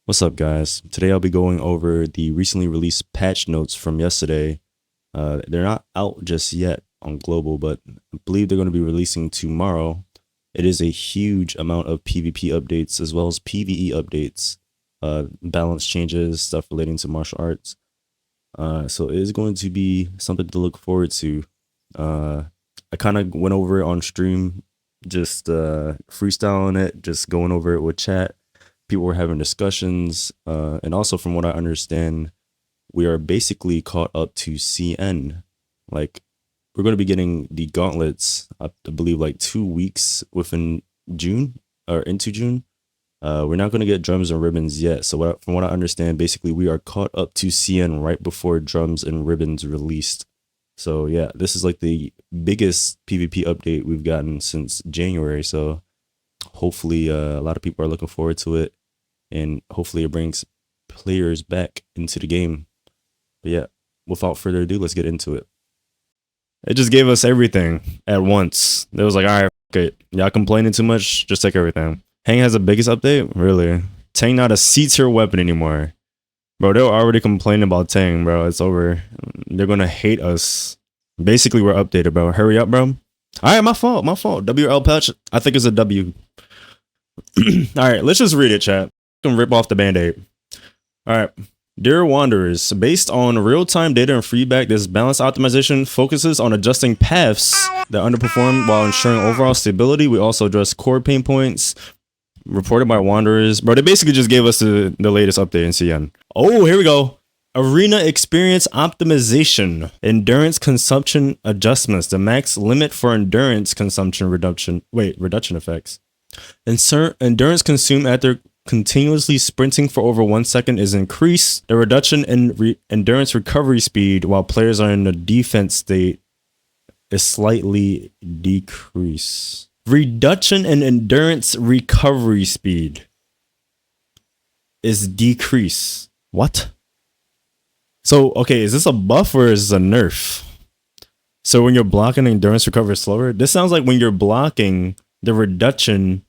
What's up, guys? Today I'll be going over the recently released patch notes from yesterday. They're not out just yet on global, but I believe they're going to be releasing tomorrow. It is a huge amount of PvP updates as well as PvE updates, balance changes, stuff relating to martial arts. So it is going to be something to look forward to. I kind of went over it on stream, just freestyling it, just going over it with chat. People were having discussions, and also from what I understand, we are basically caught up to CN. Like, we're going to be getting the gauntlets, I believe, like 2 weeks within June or into June. We're not going to get drums and ribbons yet. So from what I understand, basically we are caught up to CN right before drums and ribbons released. So yeah, this is like the biggest PvP update we've gotten since January. So hopefully a lot of people are looking forward to it, and hopefully it brings players back into the game. But yeah, without further ado, let's get into it. It just gave us everything at once. It was like, all right, okay, y'all complaining too much, just take everything. Hang has the biggest update? Really? Tang not a C-tier weapon anymore. Bro, they were already complaining about Tang, bro. It's over. They're gonna hate us. Basically, we're updated, bro. Hurry up, bro. All right, my fault. WL patch, I think it's a W. All right, let's just read it, chat. Can rip off the band-aid. All right. Dear Wanderers, based on real-time data and feedback, this balance optimization focuses on adjusting paths that underperform while ensuring overall stability. We also address core pain points reported by Wanderers. Bro, they basically just gave us the latest update in CN. Oh, here we go. Arena experience optimization. Endurance consumption adjustments. The max limit for endurance consumption reduction effects. Endurance consumed after continuously sprinting for over 1 second is increased. The reduction in endurance recovery speed while players are in a defense state is slightly decreased. Reduction in endurance recovery speed is decrease. What? So, okay, is this a buff or is this a nerf? So when you're blocking, endurance recovery is slower? This sounds like when you're blocking, the reduction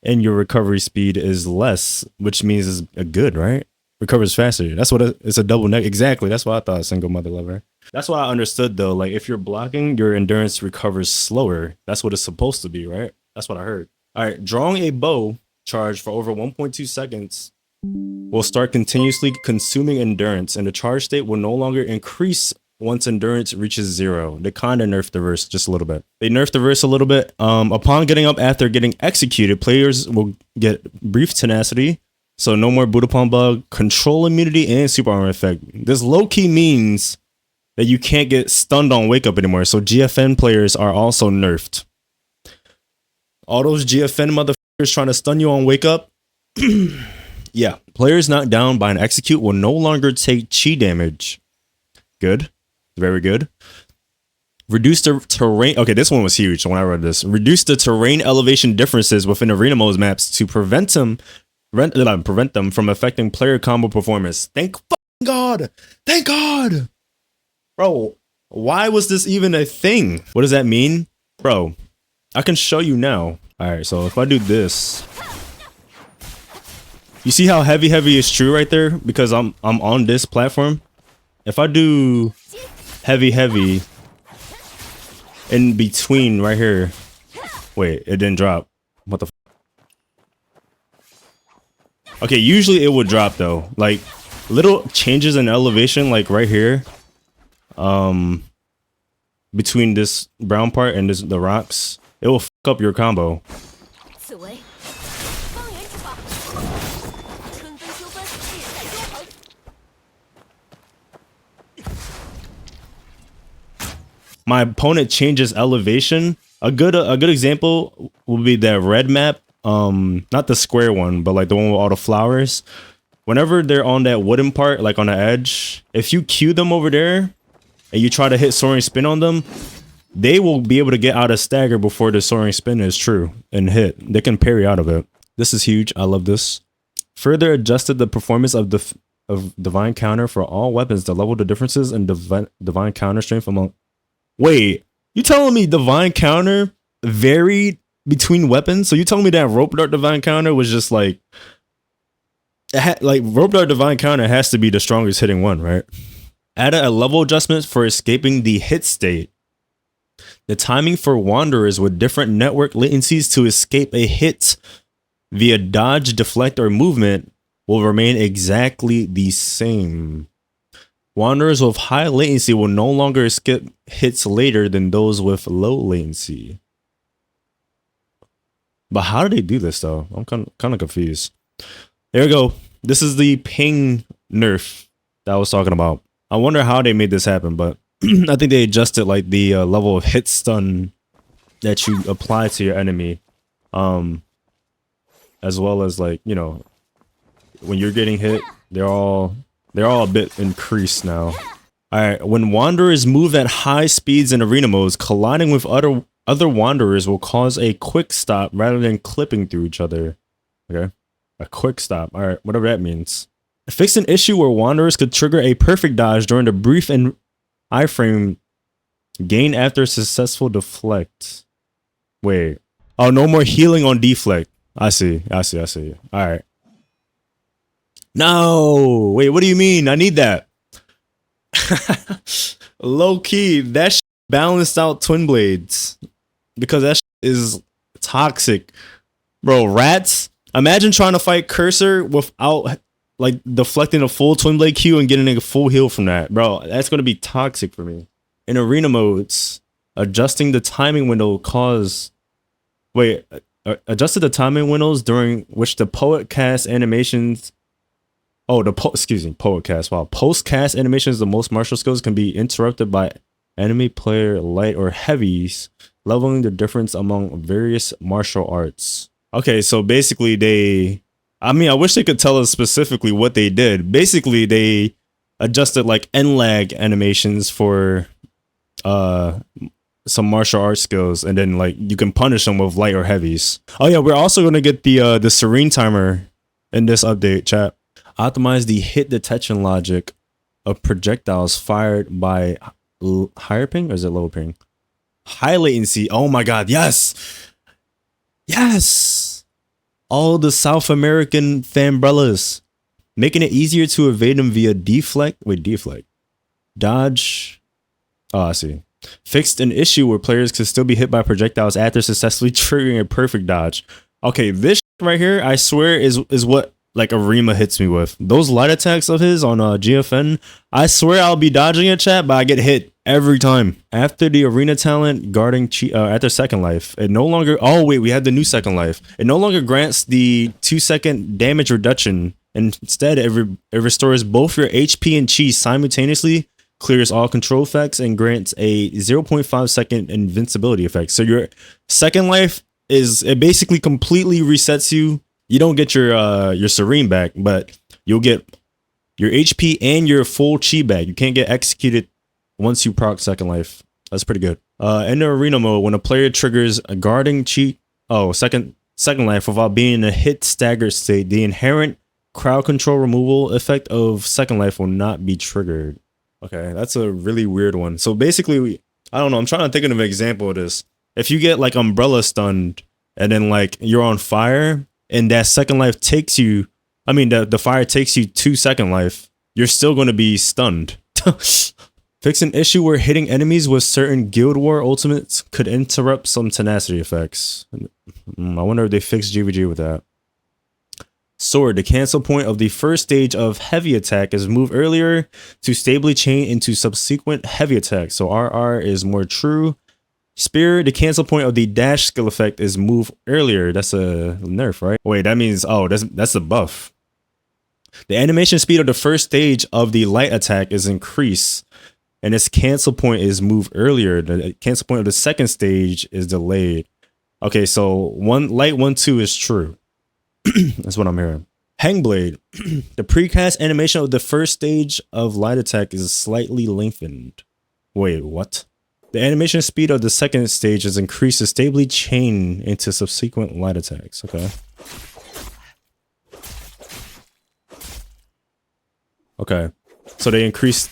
in your recovery speed is less, which means it's a good, right? Recovers faster. That's what it's a double neck. Exactly. That's what I thought, single mother lover. That's what I understood though. Like if you're blocking, your endurance recovers slower. That's what it's supposed to be, right? That's what I heard. All right. Drawing a bow charge for over 1.2 seconds will start continuously consuming endurance, and the charge state will no longer increase once endurance reaches 0. They kind of nerfed the verse just a little bit. They nerfed the verse a little bit. Upon getting up after getting executed, players will get brief tenacity. So no more Budopan bug, control immunity, and super armor effect. This low-key means that you can't get stunned on wake up anymore. So GFN players are also nerfed. All those GFN motherfuckers trying to stun you on wake up. Yeah, players knocked down by an execute will no longer take chi damage. Good. Very good. Reduce the terrain. Okay, this one was huge when I read this. Reduce the terrain elevation differences within arena modes maps to prevent them from affecting player combo performance. Thank God. Thank God. Bro, why was this even a thing? What does that mean? Bro, I can show you now. All right, so if I do this, you see how heavy is true right there? Because I'm on this platform. If I do heavy in between right here. Wait, it didn't drop. What the Okay, usually it would drop though. Like little changes in elevation, like right here. Between this brown part and the rocks, it will fuck up your combo. My opponent changes elevation. A good example would be that red map, not the square one, but like the one with all the flowers. Whenever they're on that wooden part, like on the edge, if you queue them over there and you try to hit soaring spin on them, they will be able to get out of stagger before the soaring spin is true and hit. They can parry out of it. This is huge. I love this. Further adjusted the performance of divine counter for all weapons to level the differences in divine counter strength among. Wait, you telling me divine counter varied between weapons? So you telling me that rope dart divine counter was just like like Rope Dart Divine Counter has to be the strongest hitting one, right? Add a level adjustment for escaping the hit state. The timing for wanderers with different network latencies to escape a hit via dodge, deflect, or movement will remain exactly the same. Wanderers with high latency will no longer skip hits later than those with low latency. But how do they do this though? I'm kind of confused. There we go. This is the ping nerf that I was talking about. I wonder how they made this happen, but I think they adjusted like the level of hit stun that you apply to your enemy, as well as like, you know, when you're getting hit, they're all a bit increased now. All right, when wanderers move at high speeds in arena modes, colliding with other wanderers will cause a quick stop rather than clipping through each other. Okay, a quick stop. All right, whatever that means. Fix an issue where wanderers could trigger a perfect dodge during the brief and iframe gain after successful deflect. Wait. Oh, no more healing on deflect. I see. All right. No. Wait, what do you mean? I need that. Low key, that balanced out twin blades because that is toxic. Bro, rats. Imagine trying to fight Cursor without like deflecting a full twin blade Q and getting a full heal from that. Bro, that's going to be toxic for me. In arena modes, adjusting the timing window adjusted the timing windows during which the poet cast animations. Oh, poet cast. Wow. Post cast animations, the most martial skills can be interrupted by enemy player light or heavies, leveling the difference among various martial arts. Okay, so basically I wish they could tell us specifically what they did. Basically, they adjusted like end lag animations for some martial arts skills, and then like you can punish them with light or heavies. Oh yeah, we're also gonna get the serene timer in this update, chat. Optimize the hit detection logic of projectiles fired by higher ping, or is it lower ping? High latency. Oh my god, yes! Yes! All the South American fanbrellas. Making it easier to evade them via deflect. Dodge. Oh, I see. Fixed an issue where players could still be hit by projectiles after successfully triggering a perfect dodge. Okay, this right here, I swear, is what like Arima hits me with. Those light attacks of his on GFN, I swear I'll be dodging a chat, but I get hit every time. After the arena talent guarding after second life, it no longer. Oh wait, we had the new second life. It no longer grants the 2-second damage reduction. Instead, it restores both your HP and chi simultaneously, clears all control effects, and grants a 0.5 second invincibility effect. So your second life it basically completely resets you. You don't get your serene back, but you'll get your HP and your full chi back. You can't get executed once you proc second life. That's pretty good. In the arena mode, when a player triggers a guarding chi, second life without being in a hit staggered state, the inherent crowd control removal effect of second life will not be triggered. Okay, that's a really weird one. So basically, I don't know. I'm trying to think of an example of this. If you get like umbrella stunned and then like you're on fire and that second life takes you, the fire takes you to second life, you're still going to be stunned. Fix an issue where hitting enemies with certain Guild War ultimates could interrupt some tenacity effects. I wonder if they fixed GVG with that. Sword, the cancel point of the first stage of heavy attack is move earlier to stably chain into subsequent heavy attacks. So RR is more true. Spear, the cancel point of the dash skill effect is move earlier. That's a nerf, right? Wait, that means, that's a buff. The animation speed of the first stage of the light attack is increased, and its cancel point is move earlier. The cancel point of the second stage is delayed. Okay, so light 1-2 is true. That's what I'm hearing. Hangblade. The precast animation of the first stage of light attack is slightly lengthened. Wait, what? The animation speed of the second stage is increased to stably chain into subsequent light attacks. Okay. Okay. So they increased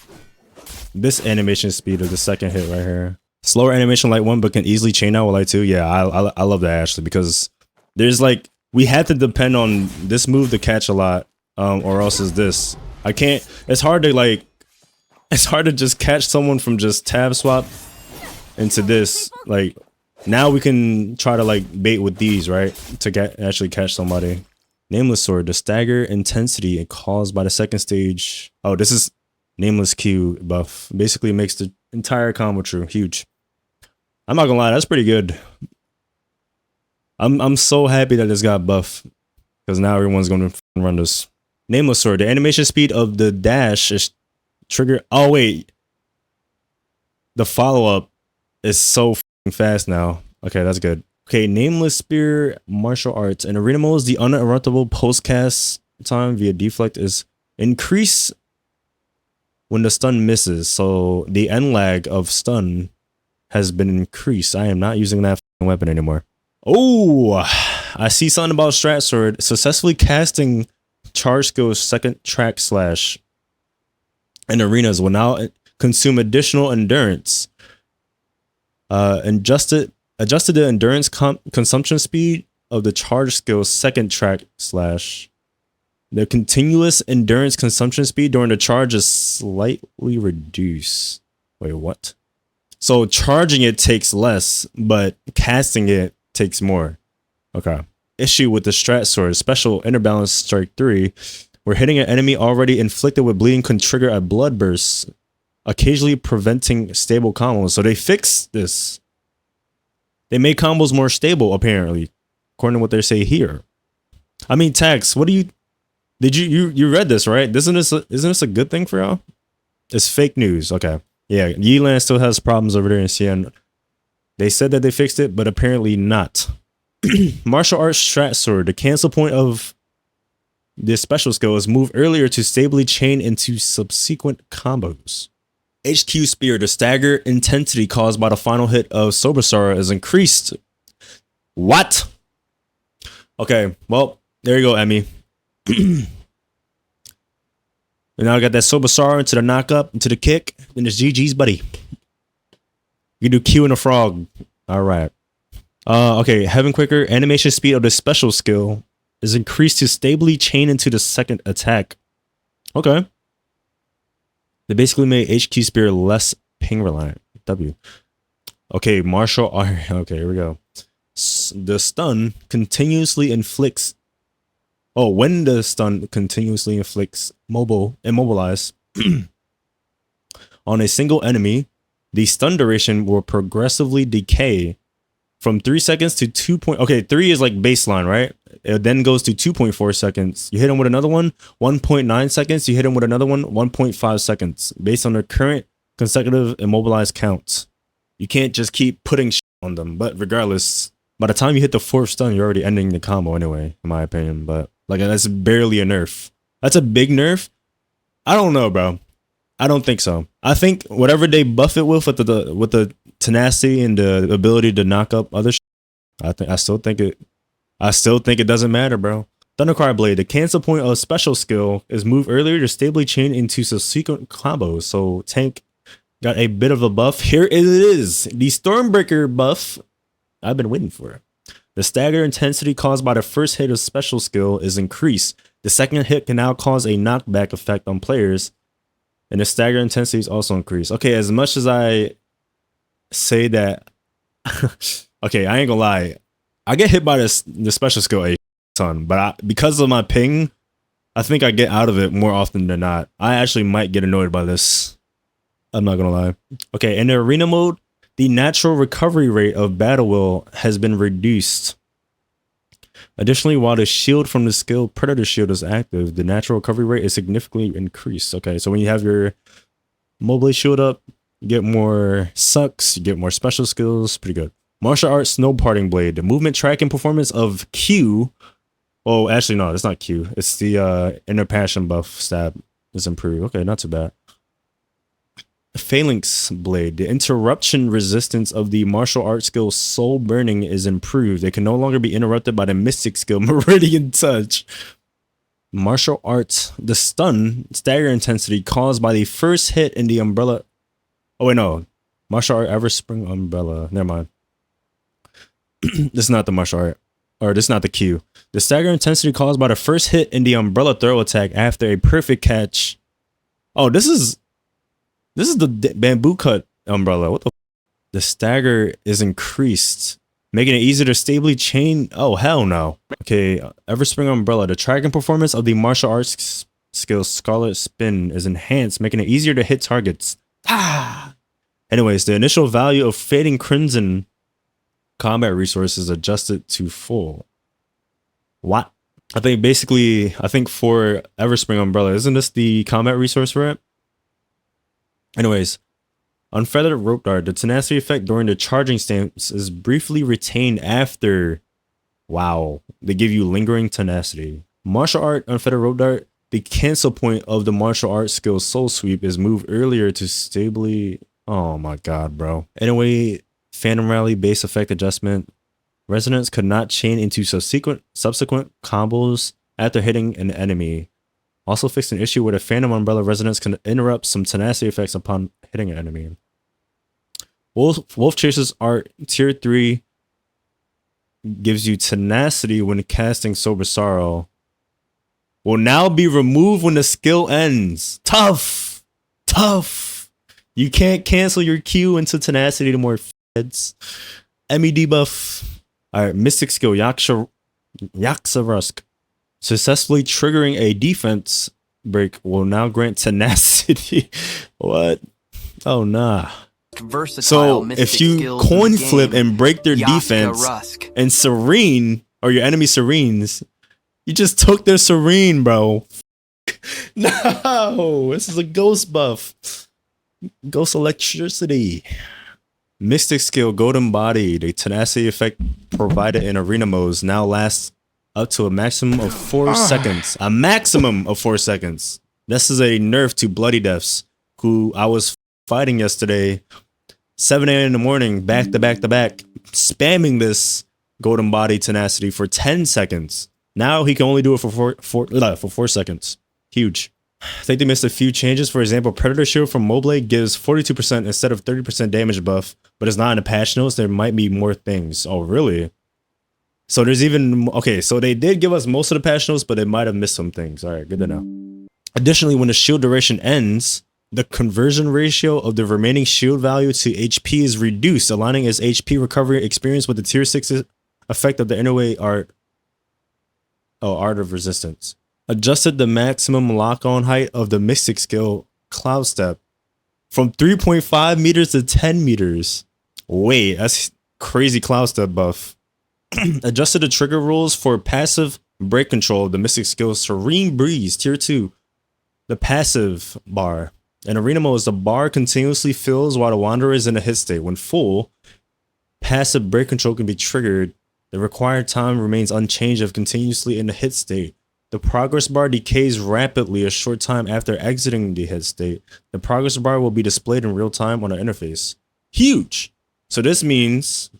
this animation speed of the second hit right here. Slower animation light 1, but can easily chain out with light 2. Yeah, I love that actually, because there's like, we had to depend on this move to catch a lot. or else is this. I can't. It's hard to like. It's hard to just catch someone from just tab swap into this. Like now we can try to like bait with these, right? To actually catch somebody. Nameless sword. The stagger intensity caused by the second stage. Oh, this is nameless Q buff. Basically makes the entire combo true. Huge. I'm not gonna lie, that's pretty good. I'm so happy that this got buff because now everyone's gonna run this. Nameless sword. The animation speed of the dash is triggered. Oh wait, the follow up is so fast now. Okay, that's good. Okay, nameless spear martial arts and arena modes. The uninterruptible post cast time via deflect is increased when the stun misses. So the end lag of stun has been increased. I am not using that weapon anymore. Oh, I see something about strat sword. Successfully casting charge skill second track slash in arenas will now consume additional endurance. Adjusted the endurance consumption speed of the charge skill second track slash. The continuous endurance consumption speed during the charge is slightly reduced. Wait, what? So charging it takes less, but casting it takes more. Okay. Issue with the strat sword. Special inner balance strike 3. Where hitting an enemy already inflicted with bleeding can trigger a blood burst, occasionally preventing stable combos. So they fixed this. They made combos more stable, apparently, according to what they say here. I mean, Tax, what do you... Did you read this, right? Isn't this a good thing for y'all? It's fake news. Okay. Yeah, Yeeland still has problems over there in CN. They said that they fixed it, but apparently not. Martial arts strat sword. The cancel point of this special skill is move earlier to stably chain into subsequent combos. HQ spear. The stagger intensity caused by the final hit of Sobasara is increased. What? Okay, well, there you go, Emmy. And now I got that Sobasara into the knock up, into the kick, and it's GG's, buddy. You do Q and a frog. All right. Okay, Heaven Quicker. Animation speed of the special skill is increased to stably chain into the second attack. Okay. They basically made HQ Spear less ping reliant. W. Okay, martial art. Okay, here we go. The stun continuously inflicts. Oh, when the stun continuously inflicts immobilize on a single enemy, the stun duration will progressively decay from 3 seconds to 2. Okay, 3 is like baseline, right? It then goes to 2.4 seconds. You hit him with another one, 1.9 seconds. You hit him with another one, 1.5 seconds, based on their current consecutive immobilized counts. You can't just keep putting shit on them. But regardless, by the time you hit the 4th stun, you're already ending the combo anyway, in my opinion. But like, that's barely a nerf. That's a big nerf. I don't know, bro. I don't think so. I think whatever they buff it with the tenacity and the ability to knock up other shit, I still think it doesn't matter, bro. Thundercry Blade. The cancel point of special skill is move earlier to stably chain into subsequent combos. So tank got a bit of a buff. Here it is. The Stormbreaker buff I've been waiting for. The stagger intensity caused by the first hit of special skill is increased. The second hit can now cause a knockback effect on players. And the stagger intensity is also increased. Okay, as much as I say that... okay, I ain't gonna lie. I get hit by the special skill a ton, but because of my ping, I think I get out of it more often than not. I actually might get annoyed by this. I'm not gonna lie. Okay, in the arena mode, the natural recovery rate of Battle Will has been reduced. Additionally, while the shield from the skill Predator Shield is active, the natural recovery rate is significantly increased. Okay, so when you have your mobile shield up, you get more sucks, you get more special skills. Pretty good. Martial Arts Snow Parting Blade. The movement tracking performance of Q. Oh, actually, no, it's not Q. It's the Inner Passion buff stab is improved. Okay, not too bad. Phalanx Blade. The interruption resistance of the martial arts skill Soul Burning is improved. It can no longer be interrupted by the mystic skill Meridian Touch. Martial arts. The stun stagger intensity caused by the first hit in the umbrella. Oh wait, no. Martial art Everspring Umbrella. Never mind. This is not the martial art. or this is not the Q. The stagger intensity caused by the first hit in the umbrella throw attack after a perfect catch. Oh, this is the bamboo cut umbrella. What the? The stagger is increased, making it easier to stably chain. Oh, hell no. Okay, Everspring Umbrella. The tracking performance of the martial arts skill Scarlet Spin is enhanced, making it easier to hit targets. Ah! Anyways, the initial value of Fading Crimson combat resources adjusted to full. What? I think for Everspring Umbrella, isn't this the combat resource for it? Anyways, Unfeathered Rope Dart. The tenacity effect during the charging stance is briefly retained after. Wow. They give you lingering tenacity. Martial Art Unfeathered Rope Dart. The cancel point of the martial art skill Soul Sweep is moved earlier to stably. Oh my god, bro. Anyway, Phantom Rally base effect adjustment. Resonance could not chain into subsequent combos after hitting an enemy. Also fixed an issue where the Phantom Umbrella Resonance can interrupt some tenacity effects upon hitting an enemy. Wolf Chaser's Art Tier 3 gives you tenacity when casting Sober Sorrow. Will now be removed when the skill ends. Tough. You can't cancel your Q into tenacity to more feds. Emmy debuff. Alright, Mystic skill Yaksa Rusk. Successfully triggering a defense break will now grant tenacity. What? Oh nah. So if you coin flip and break their defense and serene, or your enemy serenes, you just took their serene, bro. No, this is a ghost buff. Ghost electricity. Mystic skill Golden Body. The tenacity effect provided in arena modes now lasts up to a maximum of 4 seconds. A maximum of 4 seconds. This is a nerf to Bloody Deaths, who I was fighting yesterday, 7 a.m. in the morning, back to back, spamming this Golden Body tenacity for 10 seconds. Now he can only do it for 4 seconds. Huge. I think they missed a few changes. For example, Predator Shield from Moblade gives 42% instead of 30% damage buff, but it's not in the patch notes. There might be more things. Oh, really? So there's even... Okay, so they did give us most of the patch notes, but they might have missed some things. All right, good to know. Additionally, when the shield duration ends, the conversion ratio of the remaining shield value to HP is reduced, aligning its HP recovery experience with the tier 6 effect of the Innerway Art. Oh, Art of Resistance. Adjusted the maximum lock-on height of the Mystic skill Cloud Step from 3.5 meters to 10 meters. Wait, that's crazy Cloud Step buff. Adjusted the trigger rules for passive break control of the Mystic skill Serene Breeze Tier 2. The passive bar. In arena mode, the bar continuously fills while the Wanderer is in a hit state. When full, passive break control can be triggered. The required time remains unchanged if continuously in the hit state. The progress bar decays rapidly a short time after exiting the hit state. The progress bar will be displayed in real time on the interface. Huge! So that means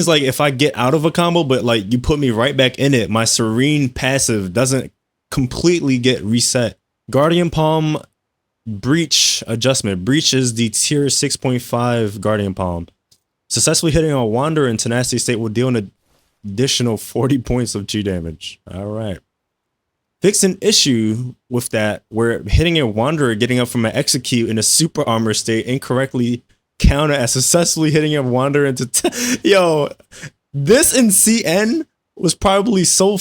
like if I get out of a combo, but like you put me right back in it, my Serene passive doesn't completely get reset. Guardian Palm Breach adjustment. Breach is the tier 6.5 Guardian Palm. Successfully hitting a Wanderer in tenacity state will deal an additional 40 points of G damage. Alright. Fixed an issue with that where hitting a Wanderer getting up from an execute in a super armor state incorrectly counted as successfully hitting a Wanderer into yo, this in CN was probably so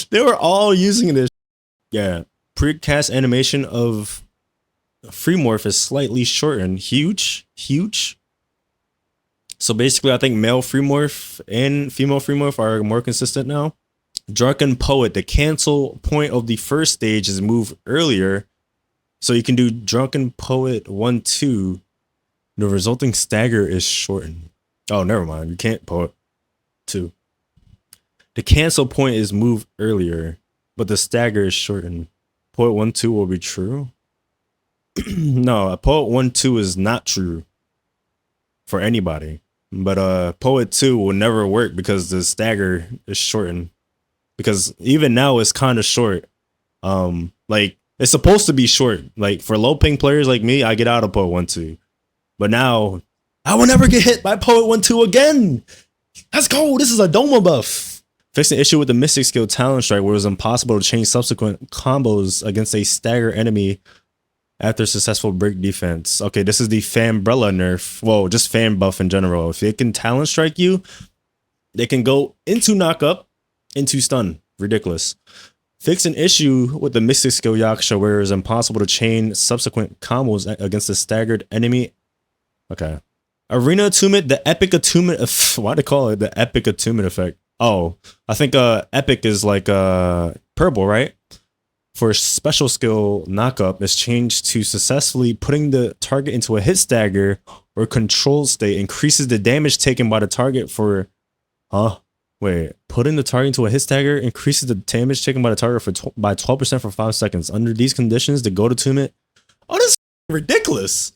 they were all using this. Yeah, precast animation of free morph is slightly shortened. Huge. So basically I think male free morph and female free morph are more consistent now. Drunken Poet, the cancel point of the first stage is moved earlier. So you can do Drunken Poet 1-2. The resulting stagger is shortened. Oh, never mind. You can't Poet 2. The cancel point is moved earlier, but the stagger is shortened. Poet 1-2 will be true. No, a Poet 1-2 is not true for anybody. But Poet 2 will never work because the stagger is shortened. Because even now it's kind of short. Like it's supposed to be short. Like for low ping players like me, I get out of Poet 1-2. But now I will never get hit by Poet 1-2 again. Let's go. This is a Doma buff. Fixed an issue with the Mystic skill Talent Strike where it was impossible to change subsequent combos against a stagger enemy after successful break defense. Okay, this is the Fanbrella nerf. Whoa, just fan buff in general. If it can Talent Strike you, they can go into knockup, into stun. Ridiculous. Fix an issue with the Mystic skill Yaksha where it is impossible to chain subsequent combos against a staggered enemy. Okay. Arena Attunement, the Epic Attunement. Why do they call it the Epic Attunement effect? Oh, I think Epic is like purple, right? For special skill knockup is changed to successfully putting the target into a hit stagger or control state, increases the damage taken by the target for, wait, putting the target into a hit stagger increases the damage taken by the target for by 12% for 5 seconds. Under these conditions, the gold attunement. Oh, this is ridiculous.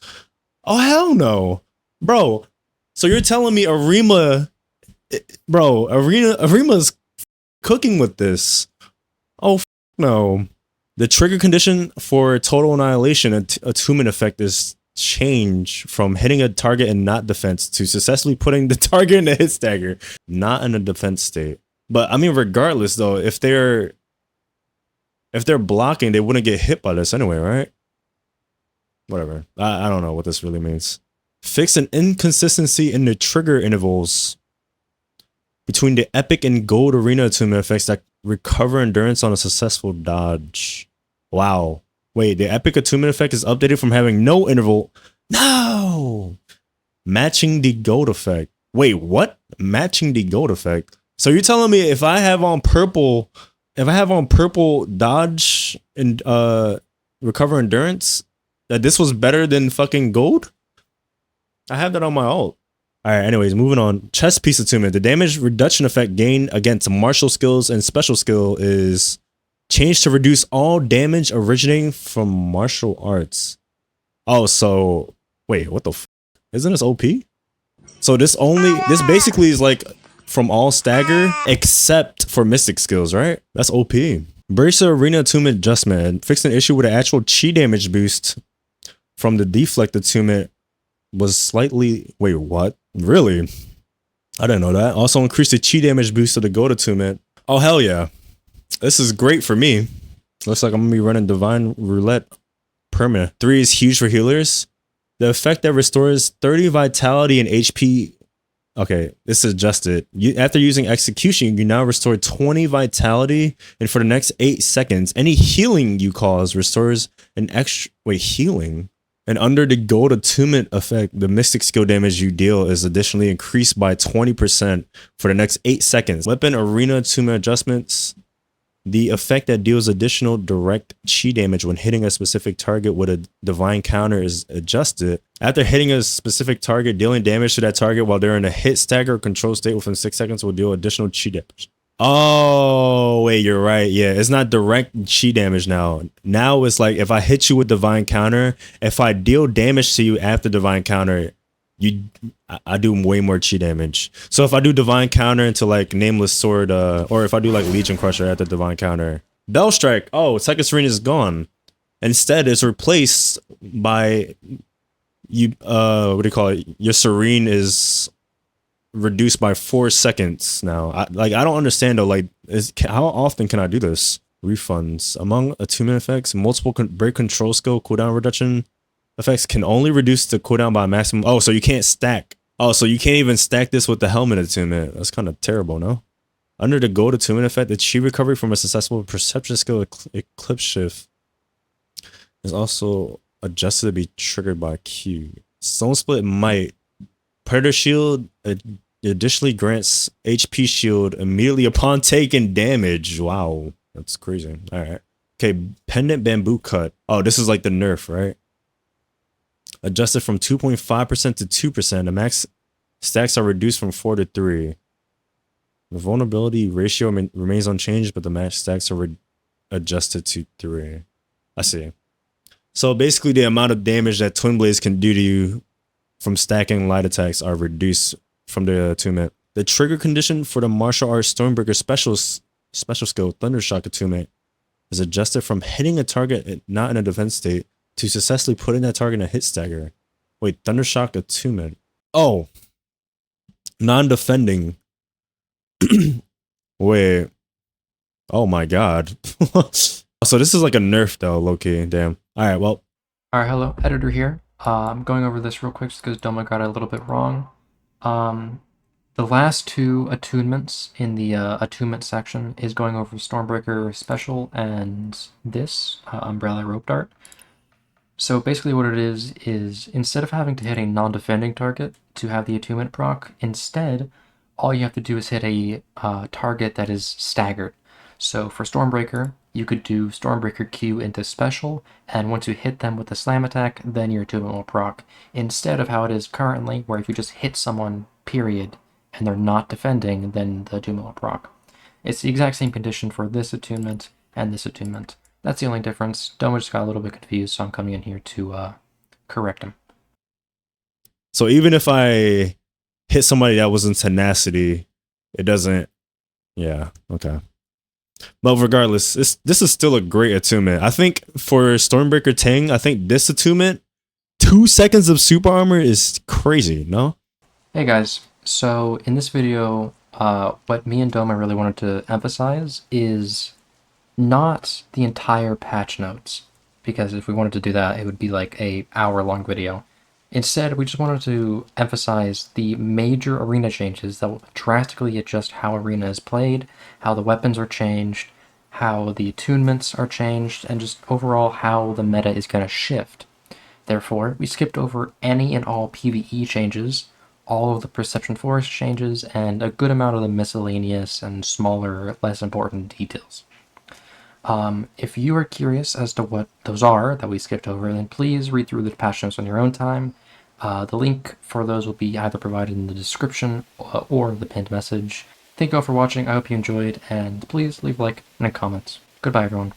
Oh, hell no. Bro, so you're telling me Arima, bro, Arima's cooking with this. Oh, no. The trigger condition for total annihilation attunement effect is change from hitting a target in not defense to successfully putting the target in a hit stagger, not in a defense state. But I mean, regardless though, if they're blocking, they wouldn't get hit by this anyway, right? Whatever. I don't know what this really means. Fix an inconsistency in the trigger intervals between the epic and gold arena attunement effects that recover endurance on a successful dodge. Wow. Wait, the epic attunement effect is updated from having no interval. No! Matching the gold effect. Wait, what? Matching the gold effect. So you're telling me if I have on purple dodge and recover endurance, that this was better than fucking gold? I have that on my ult. Alright, anyways, moving on. Chest piece attunement. The damage reduction effect gained against martial skills and special skill is changed to reduce all damage originating from martial arts. Oh, so wait, what the f? Isn't this OP? So this basically is like from all stagger except for mystic skills, right? That's OP. Bracer arena attunement adjustment. Fixed an issue with an actual chi damage boost from the deflect attunement was slightly, wait, what? Really? I didn't know that. Also increased the chi damage boost of the gold attunement. Oh, hell yeah. This is great for me. Looks like I'm gonna be running Divine Roulette permanent. 3 is huge for healers. The effect that restores 30 vitality and HP. Okay, this is adjusted. After using execution, you now restore 20 vitality, and for the next 8 seconds, any healing you cause restores an extra. Wait, healing? And under the gold attunement effect, the mystic skill damage you deal is additionally increased by 20% for the next 8 seconds. Weapon arena attunement adjustments. The effect that deals additional direct chi damage when hitting a specific target with a divine counter is adjusted. After hitting a specific target, dealing damage to that target while they're in a hit stagger or control state within 6 seconds will deal additional chi damage. Oh, wait, you're right. Yeah, it's not direct chi damage now. Now it's like if I hit you with divine counter, if I deal damage to you after divine counter, I do way more chi damage. So if I do divine counter into like nameless sword, or if I do like Legion Crusher at the divine counter, Bell Strike. Oh, second serene is gone. Instead, it's replaced by you. What do you call it? Your serene is reduced by 4 seconds now. I don't understand though. Like, how often can I do this? Refunds among attunement effects. Multiple break control skill cooldown reduction effects can only reduce the cooldown by a maximum. Oh, so you can't stack. Oh, so you can't even stack this with the helmet attunement. That's kind of terrible, no? Under the gold attunement effect, the chi recovery from a successful perception skill eclipse shift is also adjusted to be triggered by Q. Stone Split might. Predator Shield additionally grants HP shield immediately upon taking damage. Wow, that's crazy. All right. Okay, Pendant Bamboo Cut. Oh, this is like the nerf, right? Adjusted from 2.5% to 2%. The max stacks are reduced from 4 to 3. The vulnerability ratio remains unchanged, but the max stacks are adjusted to 3. I see. So basically the amount of damage that Twin Blades can do to you from stacking light attacks are reduced from the attunement. The trigger condition for the martial arts Stormbreaker special skill Thundershock attunement is adjusted from hitting a target not in a defense state to successfully putting that target in a hit stagger. Wait, Thundershock attunement. Oh. Non-defending. Wait. Oh my god. So this is like a nerf though, low-key. Damn. Alright, well. Alright, hello, editor here. I'm going over this real quick just because Doma got it a little bit wrong. Um, the last two attunements in the attunement section is going over Stormbreaker Special and this, Umbrella Rope Dart. So basically what it is instead of having to hit a non-defending target to have the attunement proc, instead, all you have to do is hit a target that is staggered. So for Stormbreaker, you could do Stormbreaker Q into special, and once you hit them with the slam attack, then your attunement will proc. Instead of how it is currently, where if you just hit someone, period, and they're not defending, then the attunement will proc. It's the exact same condition for this attunement and this attunement. That's the only difference. Doma just got a little bit confused, so I'm coming in here to correct him. So even if I hit somebody that was in tenacity, it doesn't. Yeah, okay. But regardless, this is still a great attunement. I think for Stormbreaker Tang, I think this attunement, 2 seconds of super armor is crazy, no? Hey guys, so in this video, what me and Doma really wanted to emphasize is not the entire patch notes, because if we wanted to do that, it would be like a hour-long video. Instead, we just wanted to emphasize the major arena changes that will drastically adjust how arena is played, how the weapons are changed, how the attunements are changed, and just overall how the meta is going to shift. Therefore, we skipped over any and all PvE changes, all of the Perception Forest changes, and a good amount of the miscellaneous and smaller, less important details. If you are curious as to what those are that we skipped over, then please read through the patch notes on your own time. The link for those will be either provided in the description or the pinned message. Thank you all for watching. I hope you enjoyed, and please leave a like and a comment. Goodbye, everyone.